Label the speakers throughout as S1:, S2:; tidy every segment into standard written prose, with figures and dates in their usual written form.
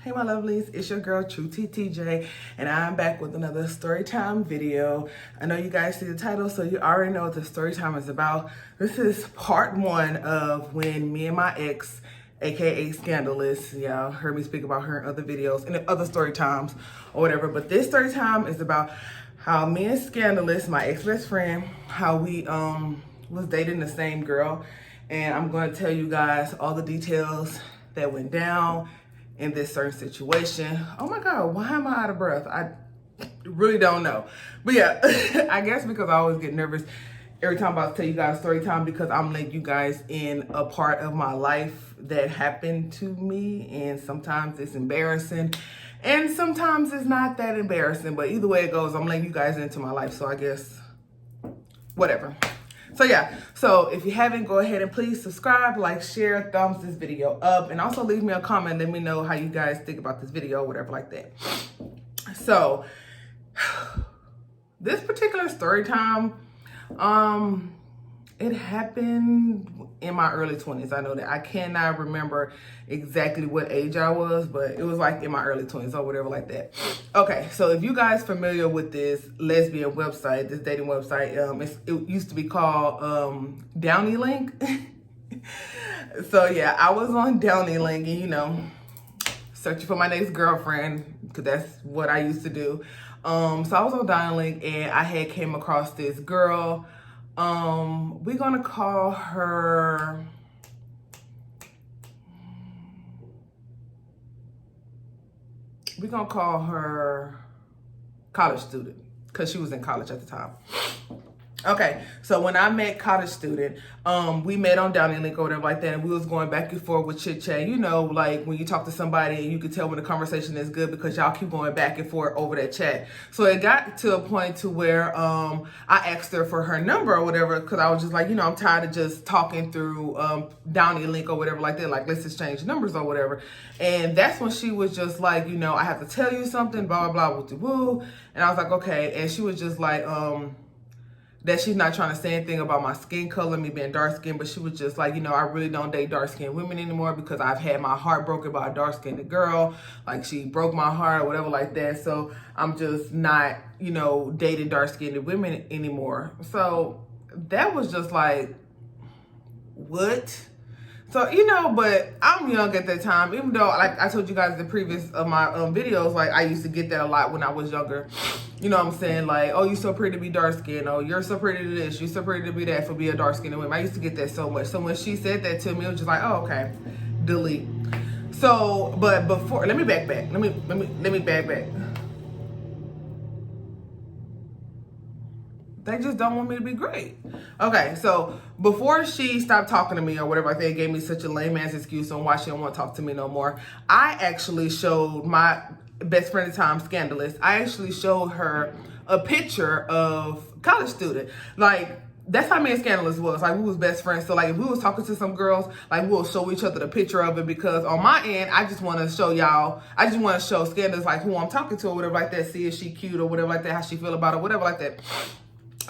S1: Hey my lovelies, it's your girl True TTJ, and I'm back with another story time video. I know you guys see the title, so you already know what the story time is about. This is part one of when me and my ex, aka Scandalous, y'all heard me speak about her in other videos and other story times or whatever, but this story time is about how me and Scandalous, my ex-best friend, how we was dating the same girl, and I'm going to tell you guys all the details that went down in this certain situation. Oh my God, why am I out of breath? I really don't know. But yeah, I guess because I always get nervous every time I'm about to tell you guys story time, because I'm letting you guys in a part of my life that happened to me, and sometimes it's embarrassing and sometimes it's not that embarrassing, but either way it goes, I'm letting you guys into my life, so I guess whatever. So yeah, so if you haven't, go ahead and please subscribe, like, share, thumbs this video up, and also leave me a comment. Let me know how you guys think about this video, whatever like that. So this particular story time, it happened in my early 20s. I know that. I cannot remember exactly what age I was, but it was like in my early 20s or whatever like that. Okay, so if you guys familiar with this lesbian website, this dating website, it used to be called Downey Link. So yeah, I was on Downey Link, and you know, searching for my next girlfriend, because that's what I used to do. So I was on Downey Link, and I had came across this girl. We're gonna call her college student, because she was in college at the time. Okay, so when I met college student, we met on Downey Link or whatever like that, and we was going back and forth with chit chat. You know, like when you talk to somebody and you can tell when the conversation is good because y'all keep going back and forth over that chat. So it got to a point to where I asked her for her number or whatever, because I was just like, you know, I'm tired of just talking through Downey Link or whatever like that. Like, let's exchange numbers or whatever. And that's when she was just like, you know, I have to tell you something, blah blah blah, woo. And I was like, okay. And she was just like, that she's not trying to say anything about my skin color, me being dark skinned, but she was just like, you know, I really don't date dark skinned women anymore because I've had my heart broken by a dark skinned girl. Like, she broke my heart or whatever like that. So I'm just not, you know, dating dark skinned women anymore. So that was just like, what? So, you know, but I'm young at that time, even though, like I told you guys in the previous of my videos, like I used to get that a lot when I was younger. You know what I'm saying? Like, oh, you're so pretty to be dark skinned. Oh, you're so pretty to this. You're so pretty to be that for being a dark skinned woman. I used to get that so much. So when she said that to me, it was just like, oh, okay, delete. So, but before, let me back. Let me back. They just don't want me to be great. Okay, so before she stopped talking to me or whatever, they gave me such a lame ass excuse on why she don't want to talk to me no more. I actually showed my best friend at the time, Scandalous. I actually showed her a picture of college student. Like, that's how me and Scandalous was. Like, we was best friends. So like, if we was talking to some girls, like, we'll show each other the picture of it, because on my end, I just want to show y'all, I just want to show Scandalous like who I'm talking to or whatever like that, see if she cute or whatever like that, how she feel about it, whatever like that,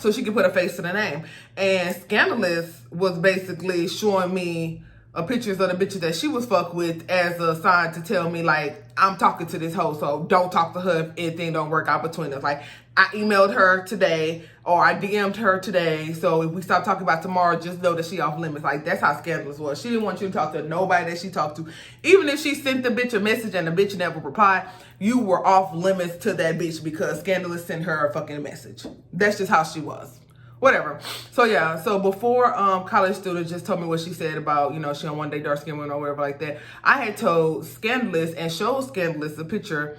S1: so she could put a face to the name. And Scandalous was basically showing me pictures of the bitches that she was fucked with as a sign to tell me, like, I'm talking to this hoe, so don't talk to her if anything don't work out between us. Like, I emailed her today, or I DM'd her today, so if we stop talking about tomorrow, just know that she off limits. Like, that's how Scandalous was. She didn't want you to talk to nobody that she talked to. Even if she sent the bitch a message and the bitch never replied, you were off limits to that bitch because Scandalous sent her a fucking message. That's just how she was. Whatever. So yeah, so before college student just told me what she said about, you know, she don't want to date dark skin women or whatever like that, I had told Scandalous and showed Scandalous a picture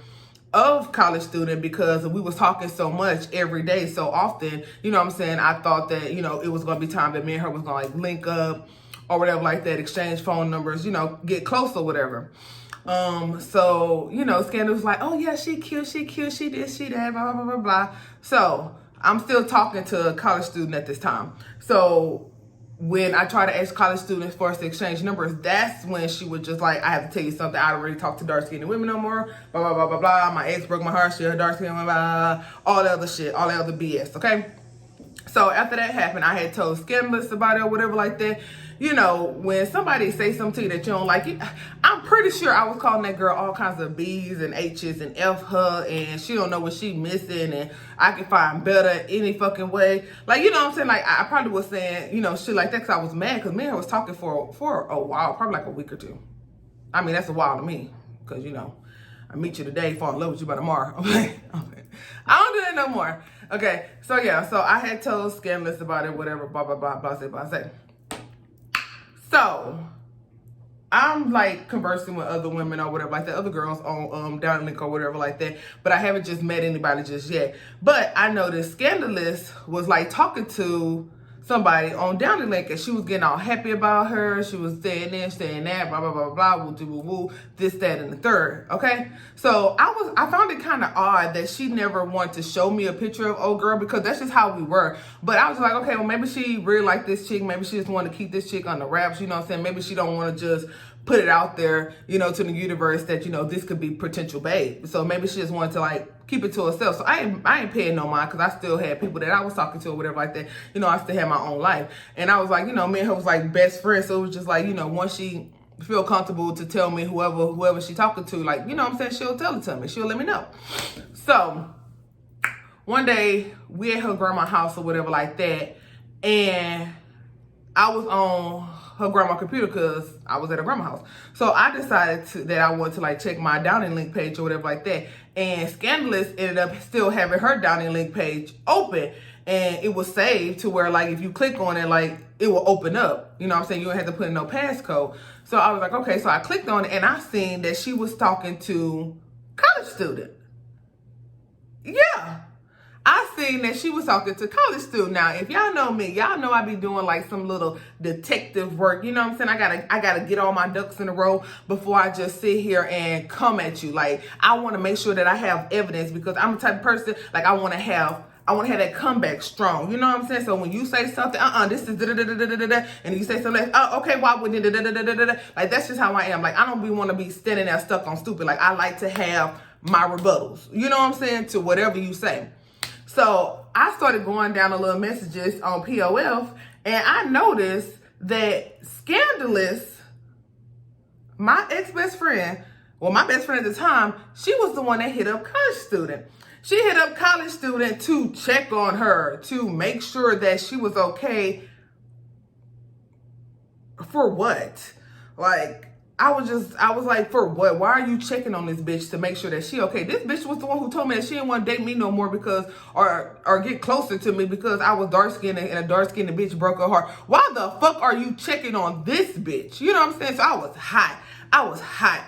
S1: of college student, because we was talking so much every day, so often, you know what I'm saying, I thought that, you know, it was going to be time that me and her was going to like link up or whatever like that, exchange phone numbers, you know, get close or whatever. So, you know, Scandalous was like, oh yeah, she cute, she this, she that, blah, blah, blah, blah. So I'm still talking to a college student at this time. So when I try to ask college students for us to exchange numbers, that's when she was just like, I have to tell you something. I don't really talk to dark-skinned women no more. Blah, blah, blah, blah, blah. My ex broke my heart. She a dark-skinned woman, blah, blah, blah. All the other shit, all the other BS, okay? So after that happened, I had told Scandalous about it or whatever like that. you know, when somebody say something to you that you don't like, I'm pretty sure I was calling that girl all kinds of B's and H's and F her, and she don't know what she missing, and I can find better any fucking way. Like, you know what I'm saying? Like, I probably was saying, you know, shit like that because I was mad because me and her was talking for a while, probably like a week or two. I mean, that's a while to me because, you know, I meet you today, fall in love with you by tomorrow. Okay. I don't do that no more. Okay. So, yeah. So, I had told Scandalous about it, whatever, blah, blah, blah, blah, blah, blah. So, I'm like conversing with other women or whatever, like the other girls on Downlink or whatever like that. But I haven't just met anybody just yet. But I noticed Scandalous was like talking to somebody on Downlink, and she was getting all happy about her. She was saying this, saying that, blah, blah, blah, blah, woo, woo, woo, this, that, and the third. Okay. So I found it kind of odd that she never wanted to show me a picture of old girl because that's just how we were. But I was like, okay, well, maybe she really liked this chick. Maybe she just wanted to keep this chick on the wraps. You know what I'm saying? Maybe she don't want to just put it out there, you know, to the universe that, you know, this could be potential babe. So maybe she just wanted to like keep it to herself. So I ain't paying no mind because I still had people that I was talking to or whatever like that. You know, I still had my own life. And I was like, you know, me and her was like best friends. So it was just like, you know, once she feel comfortable to tell me whoever she talking to, like, you know what I'm saying, she'll tell it to me. She'll let me know. So one day we at her grandma's house or whatever like that. And I was on her grandma's computer because I was at her grandma's house. So I decided that I wanted to like check my Downing link page or whatever like that. And Scandalous ended up still having her Downing link page open. And it was saved to where like if you click on it, like it will open up. You know what I'm saying? You don't have to put in no passcode. So I was like, okay. So I clicked on it and I seen that she was talking to college student. Yeah. I seen that she was talking to college student. Now, if y'all know me, y'all know I be doing like some little detective work. You know what I'm saying? I gotta get all my ducks in a row before I just sit here and come at you. Like, I want to make sure that I have evidence because I'm the type of person, like, I want to have that comeback strong. You know what I'm saying? So when you say something, this is da-da-da-da-da-da-da, and you say something, okay, why would da-da-da-da-da-da-da? Like, that's just how I am. Like, I don't want to be standing there stuck on stupid. Like, I like to have my rebuttals. You know what I'm saying? To whatever you say. So I started going down the little messages on POF, and I noticed that Scandalous, my ex-best friend, well, my best friend at the time, she was the one that hit up college student. She hit up college student to check on her, to make sure that she was okay. For what? Like, I was like, for what? Why are you checking on this bitch to make sure that she okay? This bitch was the one who told me that she didn't want to date me no more because, or get closer to me because I was dark-skinned and a dark-skinned bitch broke her heart. Why the fuck are you checking on this bitch? You know what I'm saying? So I was hot.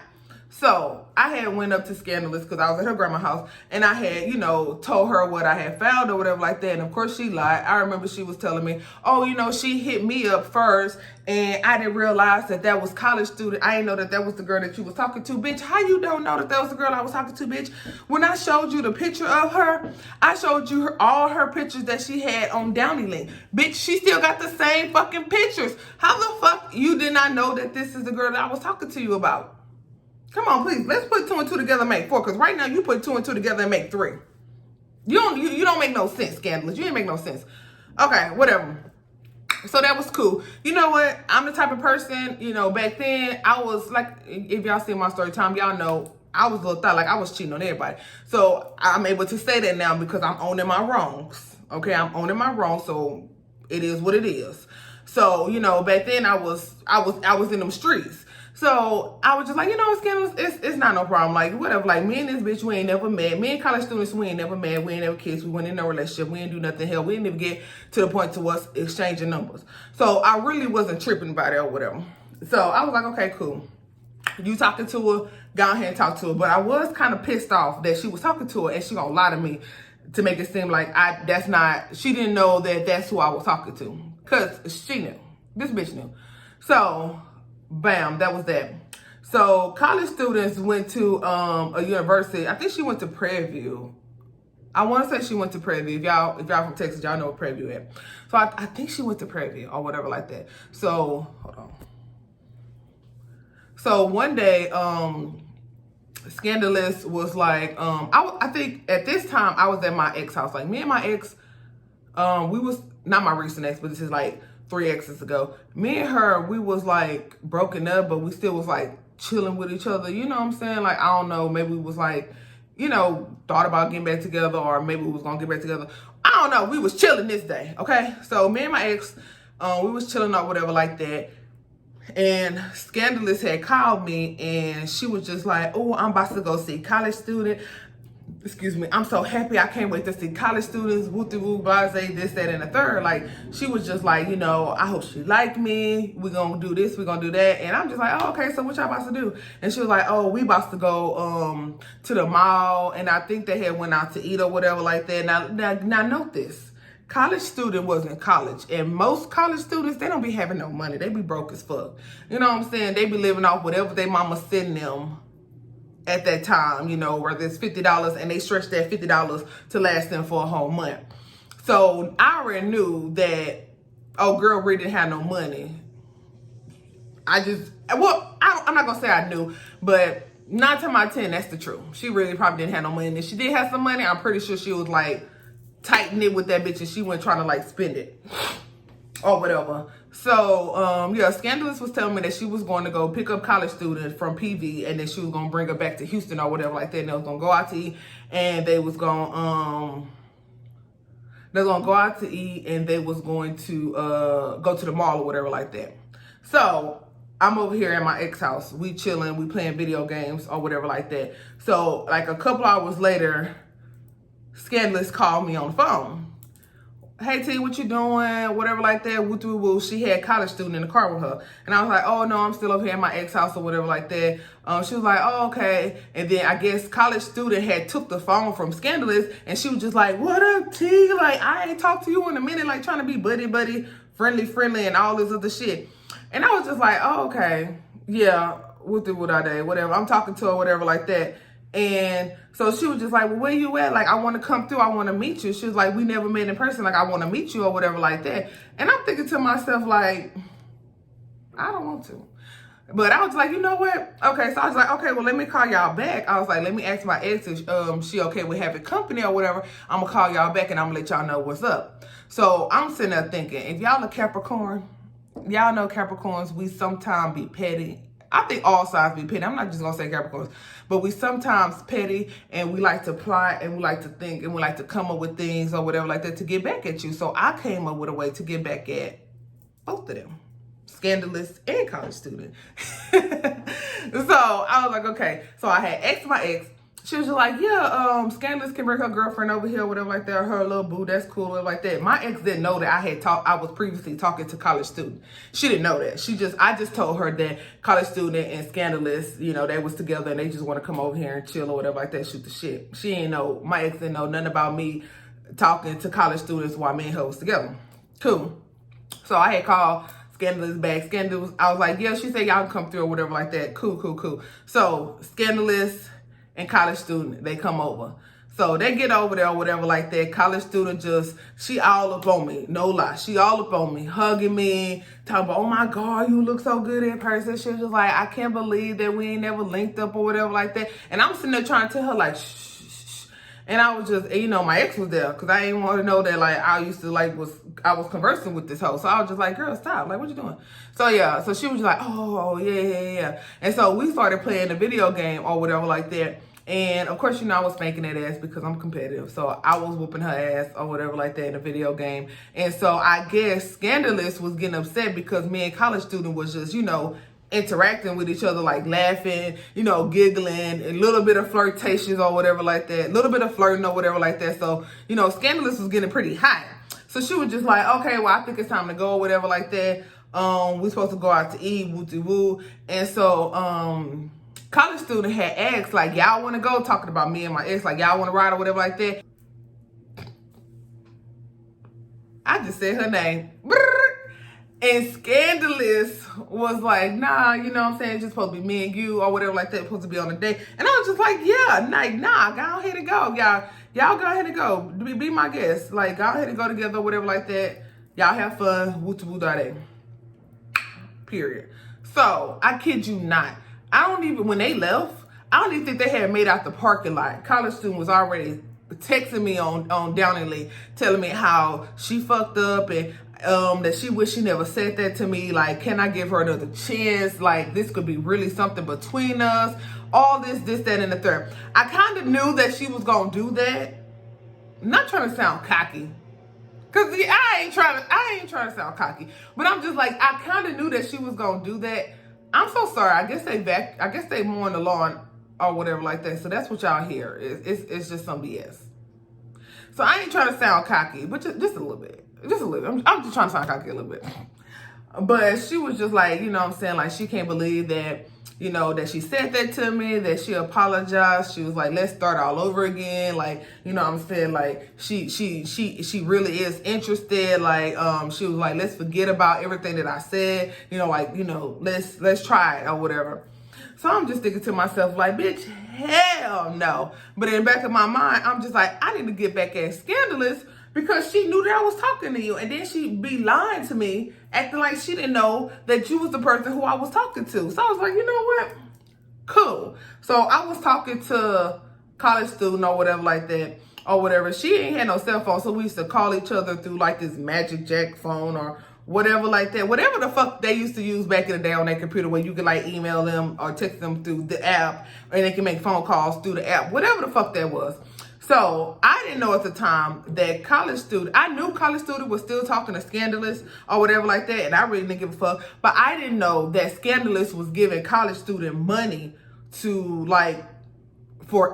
S1: So I had went up to Scandalous because I was at her grandma's house and I had, you know, told her what I had found or whatever like that. And of course she lied. I remember she was telling me, oh, you know, she hit me up first and I didn't realize that was college student. I didn't know that was the girl that you was talking to. Bitch, how you don't know that was the girl I was talking to, bitch? When I showed you the picture of her, I showed you all her pictures that she had on Downy Link. Bitch, she still got the same fucking pictures. How the fuck you did not know that this is the girl that I was talking to you about? Come on, please. Let's put 2 and 2 together and make 4. Because right now you put 2 and 2 together and make 3. You don't make no sense, Scandalous. You ain't make no sense. Okay, whatever. So that was cool. You know what? I'm the type of person, you know, back then I was like, if y'all see my story time, y'all know I was a little thought like I was cheating on everybody. So I'm able to say that now because I'm owning my wrongs. Okay, I'm owning my wrongs. So it is what it is. So, you know, back then I was in them streets. So I was just like, you know, Scandalous, it's not no problem. Like, whatever. Like, me and this bitch, we ain't never met. Me and college students, we ain't never met. We ain't never kissed. We went in no relationship. We ain't do nothing. Hell, we didn't even get to the point to us exchanging numbers. So I really wasn't tripping about it or whatever. So I was like, okay, cool. You talking to her, go ahead and talk to her. But I was kind of pissed off that she was talking to her and she gonna lie to me to make it seem like she didn't know that that's who I was talking to. Because she knew. This bitch knew. So bam, that was that. So college students went to a university. I think she went to Prairie View. I want to say she went to Prairie View. If y'all from Texas, y'all know what Prairie View is. So I think she went to Prairie View or whatever like that. So hold on. So one day, Scandalous was like, I think at this time I was at my ex house. Like me and my ex, we was not my recent ex, but this is like 3 exes ago. Me and her, we was like broken up, but we still was like chilling with each other. You know what I'm saying? Like, I don't know, maybe we was like, you know, thought about getting back together, or maybe we was gonna get back together. I don't know. We was chilling this day, okay? So me and my ex, we was chilling or whatever like that. And Scandalous had called me, and she was just like, oh, I'm about to go see College Student. Excuse me, I'm so happy. I can't wait to see college students, woo-de-woo, blase, this, that, and the third. Like, she was just like, you know, I hope she like me. We're going to do this, we're going to do that. And I'm just like, oh, okay, so what y'all about to do? And she was like, oh, we about to go to the mall. And I think they had went out to eat or whatever like that. Now note this. College student was in college. And most college students, they don't be having no money. They be broke as fuck. You know what I'm saying? They be living off whatever their mama send them at that time, you know, whether it's $50 and they stretch that $50 to last them for a whole month. So I already knew that, oh, girl really didn't have no money. I'm not gonna say I knew, but 9 times out of 10, that's the truth. She really probably didn't have no money. And if she did have some money, I'm pretty sure she was like tight knit with that bitch and she wasn't trying to like spend it or whatever. So, yeah, Scandalous was telling me that she was going to go pick up College Student from PV, and then she was going to bring her back to Houston or whatever like that, and they was going to go out to eat, and they was going to go out to eat, and they was going to go to the mall or whatever like that. So I'm over here at my ex house. We chilling, we playing video games or whatever like that. So like a couple hours later, Scandalous called me on the phone. Hey T, what you doing? Whatever like that. Woo-woo-woo. She had College Student in the car with her. And I was like, oh no, I'm still over here at my ex house or whatever like that. She was like, oh, okay. And then I guess College Student had took the phone from Scandalous, and she was just like, what up T? Like, I ain't talked to you in a minute, like trying to be buddy, friendly and all this other shit. And I was just like, oh, okay. Yeah, whatever. I'm talking to her, whatever like that. And so she was just like, well, where you at? Like, I want to come through. I want to meet you. She was like, we never met in person. Like, I want to meet you or whatever like that. And I'm thinking to myself, like, I don't want to. But I was like, you know what? Okay, so I was like, okay, well, let me call y'all back. I was like, let me ask my ex if she okay with having company or whatever. I'm going to call y'all back and I'm going to let y'all know what's up. So I'm sitting there thinking, if y'all a Capricorn, y'all know Capricorns, we sometimes be petty. I think all signs be petty. I'm not just going to say Capricorns. But we sometimes petty, and we like to plot, and we like to think, and we like to come up with things or whatever like that to get back at you. So I came up with a way to get back at both of them. Scandalous and College Student. So I was like, okay. So I had asked my ex. She was just like, yeah, Scandalous can bring her girlfriend over here, whatever like that, her little boo, that's cool, whatever like that. My ex didn't know that I was previously talking to College Student. She didn't know that. I just told her that College Student and Scandalous, you know, they was together and they just want to come over here and chill or whatever like that, shoot the shit. She didn't know, my ex didn't know nothing about me talking to college students while me and her was together. Cool. So I had called Scandalous back. Scandalous, I was like, yeah, she said y'all can come through or whatever like that. Cool. So Scandalous and College Student, they come over. So they get over there or whatever like that. College Student she all up on me. No lie. She all up on me, hugging me, talking about, oh my God, you look so good in person. She was just like, I can't believe that we ain't never linked up or whatever like that. And I'm sitting there trying to tell her like, shh. And I was just, you know, my ex was there because I didn't want to know that like I used to I was conversing with this hoe. So I was just like, girl, stop. Like, what you doing? So yeah, so she was just like, oh, yeah. And so we started playing the video game or whatever like that. And of course, you know, I was spanking that ass because I'm competitive. So I was whooping her ass or whatever like that in a video game. And so I guess Scandalous was getting upset because me and College Student was just, you know, interacting with each other, like laughing, you know, giggling, a little bit of flirtations or whatever like that, a little bit of flirting or whatever like that. So, you know, Scandalous was getting pretty hot. So she was just like, okay, well, I think it's time to go or whatever like that. We're supposed to go out to eat, woo-de-woo. And so, College Student had asked, like, y'all want to go? Talking about me and my ex, like, y'all want to ride or whatever like that. I just said her name. And Scandalous was like, nah, you know what I'm saying? It's just supposed to be me and you or whatever like that, supposed to be on a date. And I was just like, yeah, like, nah, go ahead and go. Y'all go ahead and go. Be my guest. Like, go ahead and go together, whatever like that. Y'all have fun. Woo-to-woo-da-day. Period. So, I kid you not. When they left, I don't even think they had made out the parking lot. College Student was already texting me on Downingly, telling me how she fucked up and that she wished she never said that to me. Like, can I give her another chance? Like, this could be really something between us. All this, that, and the third. I kind of knew that she was going to do that. I'm not trying to sound cocky. Because I ain't trying to sound cocky. But I'm just like, I kind of knew that she was going to do that. I'm so sorry. I guess they mowing the lawn or whatever like that. So that's what y'all hear. It's just some BS. So I ain't trying to sound cocky, but just a little bit. Just a little. I'm just trying to sound cocky a little bit. But she was just like, you know what I'm saying? Like, she can't believe that, you know, that she said that to me, that she apologized. She was like, let's start all over again. Like, you know what I'm saying? Like, she really is interested. Like, she was like, let's forget about everything that I said. You know, like, you know, let's try it or whatever. So I'm just thinking to myself, like, bitch, hell no. But in the back of my mind, I'm just like, I need to get back at Scandalous because she knew that I was talking to you. And then she'd be lying to me, acting like she didn't know that you was the person who I was talking to. So I was like, you know what? Cool. So I was talking to college student or whatever like that or whatever. She ain't had no cell phone. So we used to call each other through like this Magic Jack phone or whatever like that. Whatever the fuck they used to use back in the day on their computer where you could like email them or text them through the app and they can make phone calls through the app. Whatever the fuck that was. So I didn't know at the time that I knew college student was still talking to Scandalous or whatever like that, and I really didn't give a fuck. But I didn't know that Scandalous was giving college student money to like for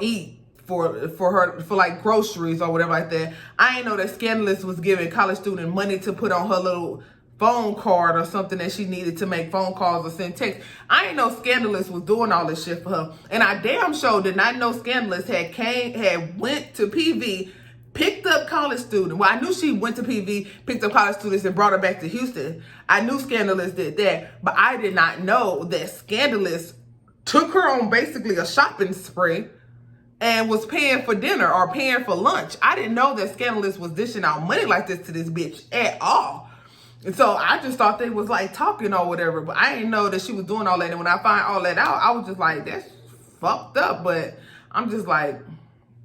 S1: like groceries or whatever like that. I didn't know that Scandalous was giving college student money to put on her little phone card or something that she needed to make phone calls or send texts. I didn't know Scandalous was doing all this shit for her. And I damn sure did not know Scandalous had went to PV, picked up college student. Well, I knew she went to PV, picked up college students and brought her back to Houston. I knew Scandalous did that, but I did not know that Scandalous took her on basically a shopping spree and was paying for dinner or paying for lunch. I didn't know that Scandalous was dishing out money like this to this bitch at all. And so I just thought they was like talking or whatever, but I didn't know that she was doing all that. And when I find all that out, I was just like, that's fucked up. But I'm just like,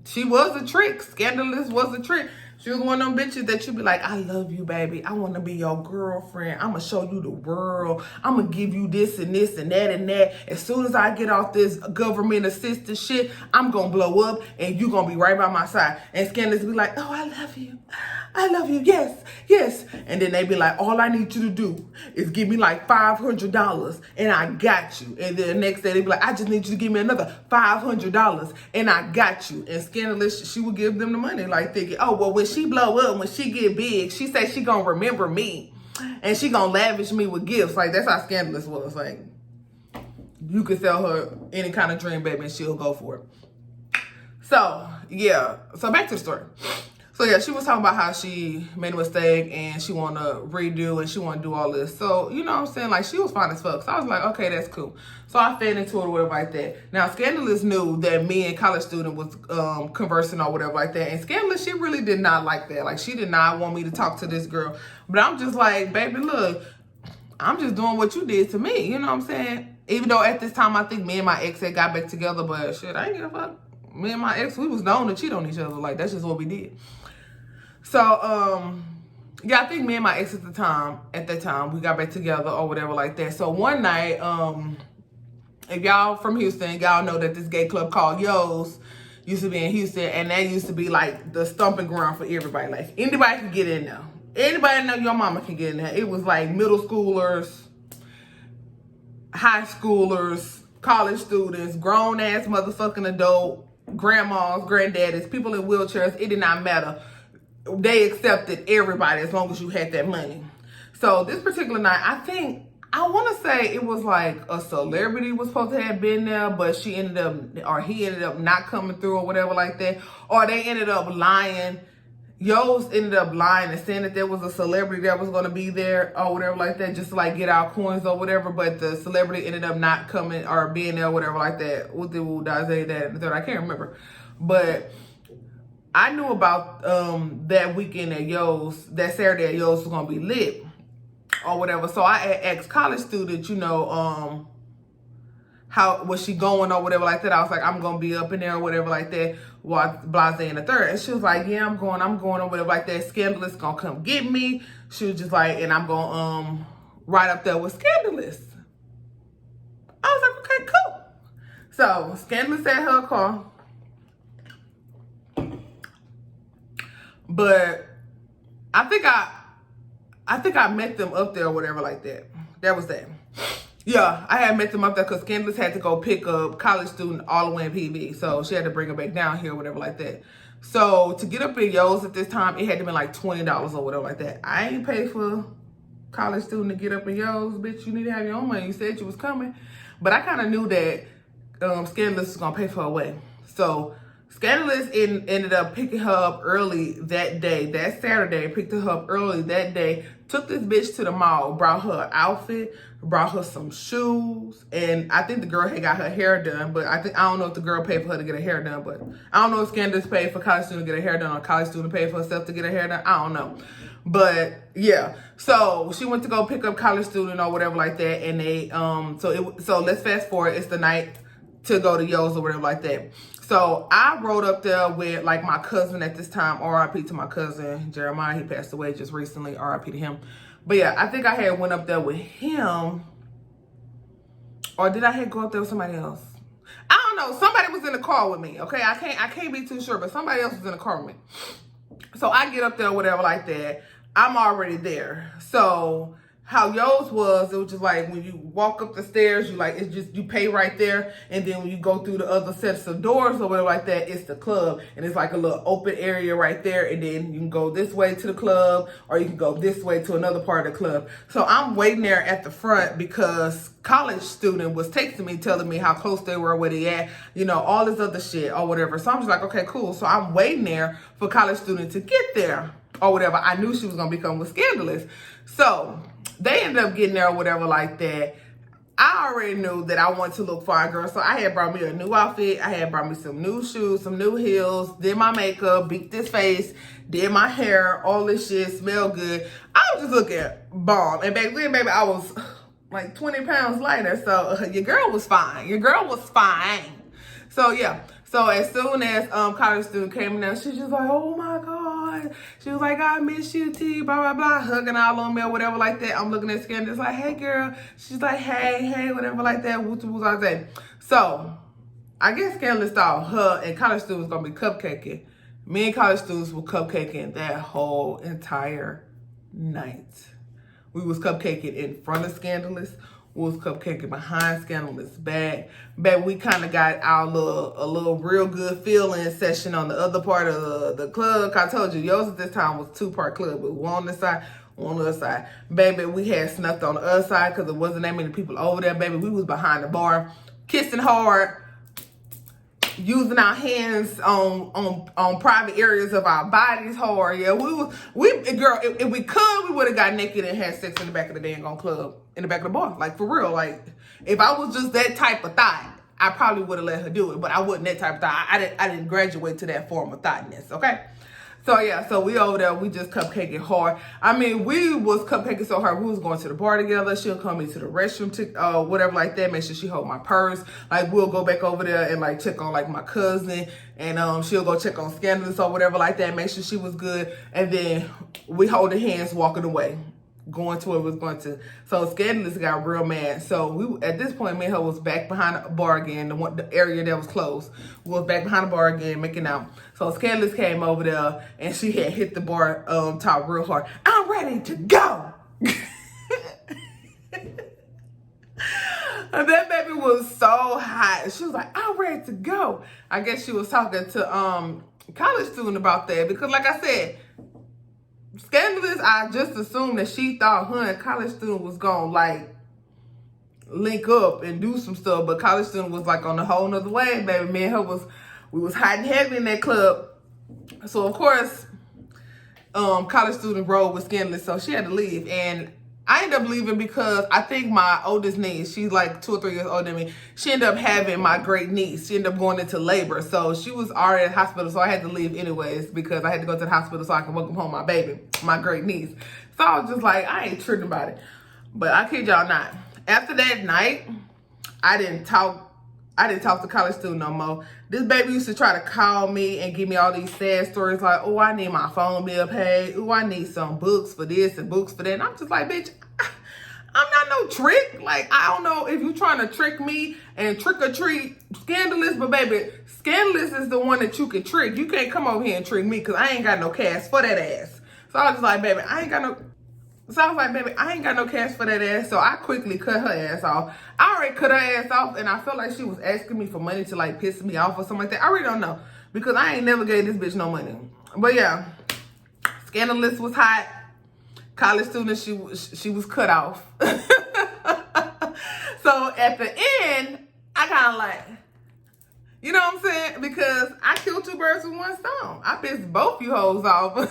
S1: she was a trick. Scandalous was a trick. She was one of them bitches that you be like, I love you, baby. I want to be your girlfriend. I'm going to show you the world. I'm going to give you this and this and that and that. As soon as I get off this government assistance shit, I'm going to blow up and you going to be right by my side. And Scandalous be like, oh, I love you. I love you. Yes, yes. And then they be like, all I need you to do is give me like $500 and I got you. And then the next day they be like, I just need you to give me another $500 and I got you. And Scandalous, she would give them the money like thinking, oh, well, when she blow up, when she get big, she say she gonna remember me and she gonna lavish me with gifts. Like, that's how Scandalous was. Like, you could sell her any kind of dream, baby, and she'll go for it. So, yeah. So back to the story. So yeah, she was talking about how she made a mistake and she want to redo and she want to do all this. So, you know what I'm saying? Like, she was fine as fuck. So I was like, okay, that's cool. So I fed into it or whatever like that. Now, Scandalous knew that me and college student was conversing or whatever like that. And Scandalous, she really did not like that. Like, she did not want me to talk to this girl. But I'm just like, baby, look, I'm just doing what you did to me. You know what I'm saying? Even though at this time, I think me and my ex had got back together. But shit, I ain't give a fuck. Me and my ex, we was known to cheat on each other. Like, that's just what we did. So, yeah, I think me and my ex at that time, we got back together or whatever like that. So one night, if y'all from Houston, y'all know that this gay club called Yo's used to be in Houston, and that used to be like the stomping ground for everybody. Like, anybody can get in there. Anybody know your mama can get in there. It was like middle schoolers, high schoolers, college students, grown ass motherfucking adult, grandmas, granddaddies, people in wheelchairs. It did not matter. They accepted everybody as long as you had that money. So this particular night, I want to say it was like a celebrity was supposed to have been there, but he ended up not coming through or whatever like that. Or they ended up lying. Yo's ended up lying and saying that there was a celebrity that was going to be there or whatever like that, just to like get our coins or whatever. But the celebrity ended up not coming or being there or whatever like that. I can't remember. But I knew about that weekend at Yo's, that Saturday at Yo's was going to be lit or whatever. So I asked college students, you know, how was she going or whatever like that. I was like, I'm gonna be up in there or whatever like that, while Blase in the third. And she was like, yeah, I'm going or whatever like that. Scandalous gonna come get me. She was just like, and I'm gonna ride up there with Scandalous. I was like, okay, cool. So Scandalous at her car. But I think I met them up there or whatever like that. That was that. Yeah, I had met them up there because Scandalous had to go pick up college student all the way in PV. So she had to bring her back down here or whatever like that. So to get up in Yo's at this time, it had to be like $20 or whatever like that. I ain't paid for college student to get up in Yo's. Bitch, you need to have your own money. You said you was coming. But I kind of knew that Scandalous was going to pay for her way. So Scandalous ended up picking her up early that day, that Saturday, picked her up early that day, took this bitch to the mall, brought her an outfit, brought her some shoes, and I think the girl had got her hair done, but I don't know if the girl paid for her to get her hair done, but I don't know if Scandalous paid for college student to get her hair done or college student paid for herself to get her hair done. I don't know. But yeah, so she went to go pick up college student or whatever like that, and they so let's fast forward. It's the night to go to Yo's or whatever like that. So I rode up there with like my cousin at this time, RIP to my cousin, Jeremiah. He passed away just recently, RIP to him. But yeah, I think I had went up there with him. Or did I had go up there with somebody else? I don't know. Somebody was in the car with me, okay? I can't be too sure, but somebody else was in the car with me. So I get up there, whatever like that. I'm already there. So how Yo's was, it was just like when you walk up the stairs, you pay right there, and then when you go through the other sets of doors or whatever like that, it's the club, and it's like a little open area right there, and then you can go this way to the club, or you can go this way to another part of the club. So I'm waiting there at the front because college student was texting me, telling me how close they were, where they at, all this other shit or whatever. So I'm just like, okay, cool. So I'm waiting there for college student to get there or whatever. I knew she was gonna be coming with Scandalous. So they ended up getting there or whatever like that. I already knew that I wanted to look fine, girl. So I had brought me a new outfit. I had brought me some new shoes, some new heels, did my makeup, beat this face, did my hair, all this shit, smelled good. I was just looking bomb. And back then, baby, I was like 20 pounds lighter. So your girl was fine. Your girl was fine. So yeah. So as soon as college student came in there, she was just like, oh my God. She was like, I miss you, T, blah, blah, blah, hugging all on me or whatever like that. I'm looking at Scandalous like, hey, girl. She's like, hey, whatever like that. What was I saying? So I guess Scandalous thought her and college students was going to be cupcaking. Me and college students were cupcaking that whole entire night. We was cupcaking in front of Scandalous. We was cupcaking behind Scandalous back. But we kind of got our a little real good feeling session on the other part of the club. I told you, Yo's at this time was 2-part club. But one on this side, one on the other side. Baby, we had snuck on the other side because there wasn't that many people over there. Baby, we was behind the bar, kissing hard, using our hands on private areas of our bodies hard. Yeah, girl, if we could, we would have got naked and had sex in the back of the dang on club, in the back of the bar. Like, for real. Like, if I was just that type of thought, I probably would have let her do it, but I wasn't that type of thought. I didn't graduate to that form of thoughtness, okay? So yeah, so we over there, we just cupcaking hard. I mean, we was cupcaking so hard, we was going to the bar together. She'll come into the restroom to whatever like that, make sure she hold my purse. Like, we'll go back over there and like check on like my cousin, and she'll go check on Scandalous or whatever like that, make sure she was good, and then we holding hands walking away, going to where we was going to. So Scandalous got real mad. So we, at this point, me and her was back behind the bar again, the area that was closed. We was back behind the bar again, making out. So Scandalous came over there, and she had hit the bar top real hard. I'm ready to go. And that baby was so hot. She was like, I'm ready to go. I guess she was talking to college student about that because, like I said, Scandalous, I just assumed that she thought her and college student was gonna like link up and do some stuff, but college student was like on a whole nother way, baby. Me and her we was hot and heavy in that club. So of course, college student rode with Scandalous, so she had to leave. And I ended up leaving because I think my oldest niece, she's like 2 or 3 years older than me, she ended up having my great niece. She ended up going into labor. So she was already in the hospital, so I had to leave anyways because I had to go to the hospital so I could welcome home my baby, my great niece. So I was just like, I ain't tripping about it. But I kid y'all not. After that night, I didn't talk to college student no more. This baby used to try to call me and give me all these sad stories like, oh, I need my phone bill paid. Oh, I need some books for this and books for that. And I'm just like, bitch, I'm not no trick. Like, I don't know if you're trying to trick me and trick or treat Scandalous, but baby, Scandalous is the one that you can trick. You can't come over here and trick me because I ain't got no cash for that ass. So I was like, baby, I ain't got no cash for that ass. So I quickly cut her ass off. I already cut her ass off, and I felt like she was asking me for money to like piss me off or something like that. I really don't know because I ain't never gave this bitch no money. But yeah, Scandalous was hot. College student, she was cut off. So at the end, I kind of like, you know what I'm saying? Because I killed two birds with one stone. I pissed both you hoes off.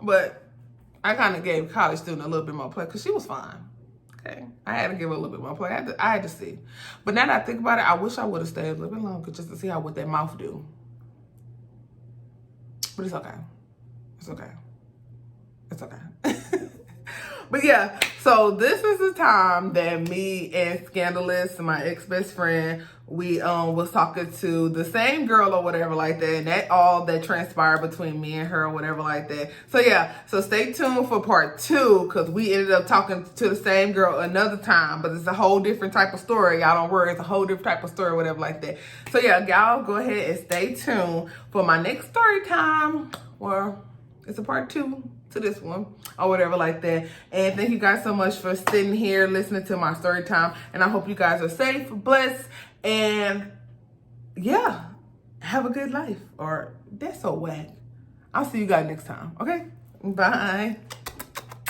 S1: But I kind of gave college student a little bit more play because she was fine. Okay, I had to give her a little bit more play. I had to see. But now that I think about it, I wish I would have stayed a little bit longer just to see what that mouth do. But it's okay. It's okay. It's okay. But yeah, so this is the time that me and Scandalous, my ex-best friend, we was talking to the same girl or whatever like that, and that all that transpired between me and her or whatever like that. So yeah, so stay tuned for part 2 because we ended up talking to the same girl another time, but it's a whole different type of story. Y'all don't worry, it's a whole different type of story or whatever like that. So yeah, y'all go ahead and stay tuned for my next story time, or it's a part 2 to this one or whatever like that. And thank you guys so much for sitting here listening to my story time, and I hope you guys are safe, blessed, and yeah, have a good life. Or that's so whack. I'll see you guys next time. Okay, bye.